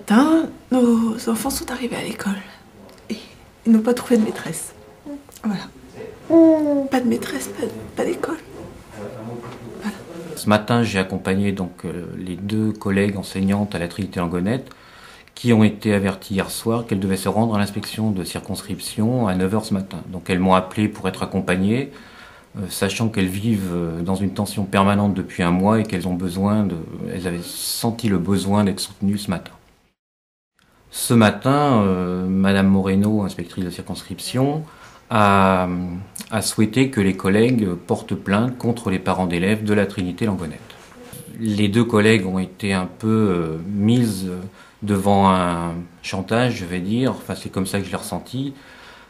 matin, nos enfants sont arrivés à l'école et ils n'ont pas trouvé de maîtresse. Voilà. Pas de maîtresse, pas d'école. Voilà. Ce matin, j'ai accompagné donc les 2 collègues enseignantes à la Trinité Langonette qui ont été averties hier soir qu'elles devaient se rendre à l'inspection de circonscription à 9 h ce matin. Donc elles m'ont appelé pour être accompagnées, sachant qu'elles vivent dans une tension permanente depuis un mois et qu'elles elles avaient senti le besoin d'être soutenues ce matin. Ce matin, Madame Moreno, inspectrice de circonscription, a souhaité que les collègues portent plainte contre les parents d'élèves de la Trinité Langonette. Les 2 collègues ont été un peu mises devant un chantage, je vais dire, enfin c'est comme ça que je l'ai ressenti.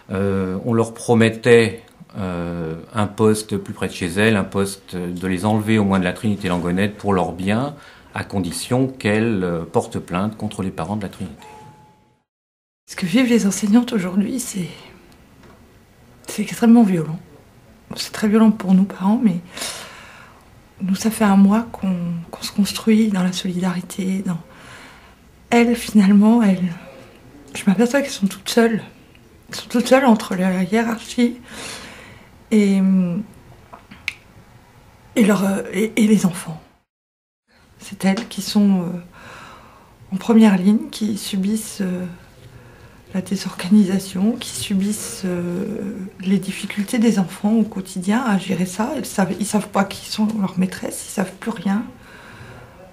On leur promettait un poste plus près de chez elles, un poste de les enlever au moins de la Trinité Langonette pour leur bien, à condition qu'elles portent plainte contre les parents de la Trinité. Ce que vivent les enseignantes aujourd'hui, c'est extrêmement violent. C'est très violent pour nous parents, mais nous, ça fait un mois qu'on se construit dans la solidarité. Elles, finalement, je m'aperçois qu'elles sont toutes seules. Elles sont toutes seules entre la hiérarchie et les enfants. C'est elles qui sont en première ligne, qui subissent la désorganisation, qui subissent les difficultés des enfants au quotidien à gérer ça. Ils savent pas qui sont leurs maîtresses, ils savent plus rien.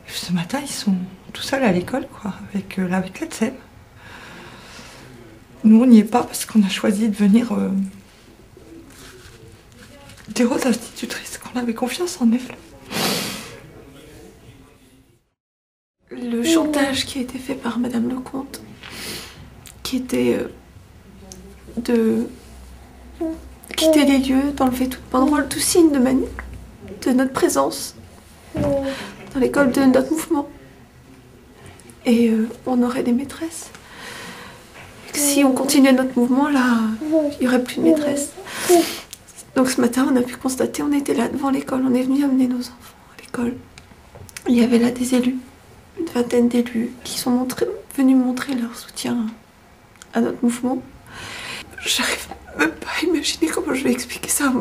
Ce matin, ils sont tout seuls à l'école, quoi, avec la TSEM. Nous, on n'y est pas parce qu'on a choisi de venir dire aux institutrices qu'on avait confiance en elles. Le chantage qui a été fait par Madame Lecomte, qui était de quitter les lieux, d'enlever toute banderole, tout signe de notre présence dans l'école, de notre mouvement. Et on aurait des maîtresses. Et si on continuait notre mouvement, là, il n'y aurait plus de maîtresses. Donc ce matin, on a pu constater, on était là devant l'école, on est venu amener nos enfants à l'école. Il y avait là des élus, une vingtaine d'élus, qui sont venus montrer leur soutien à notre mouvement. J'arrive même pas à imaginer comment je vais expliquer ça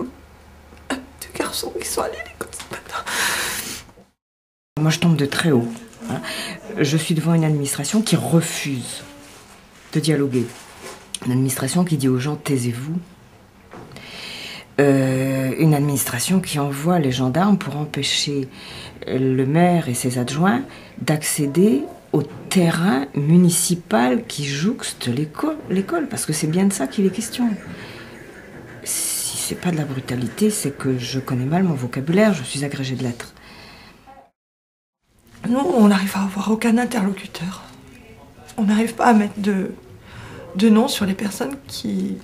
à 2 garçons qui sont allés à l'école ce matin. Moi, je tombe de très haut. Je suis devant une administration qui refuse de dialoguer. Une administration qui dit aux gens « taisez-vous ». Une administration qui envoie les gendarmes pour empêcher le maire et ses adjoints d'accéder au terrain municipal qui jouxte l'école, parce que c'est bien de ça qu'il est question. Si c'est pas de la brutalité, c'est que je connais mal mon vocabulaire, je suis agrégée de lettres. Nous, on n'arrive à avoir aucun interlocuteur. On n'arrive pas à mettre de nom sur les personnes qui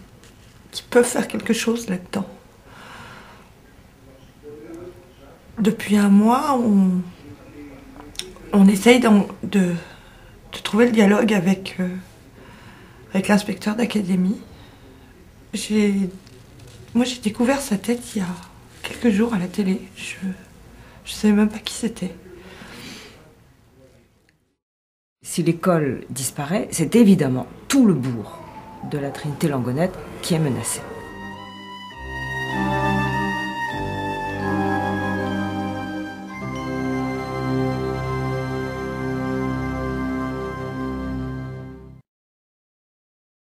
peuvent faire quelque chose là-dedans. Depuis un mois, on essaye de trouver le dialogue avec l'inspecteur d'académie. Moi, j'ai découvert sa tête il y a quelques jours à la télé. Je ne savais même pas qui c'était. Si l'école disparaît, c'est évidemment tout le bourg de la Trinité Langonette qui est menacé.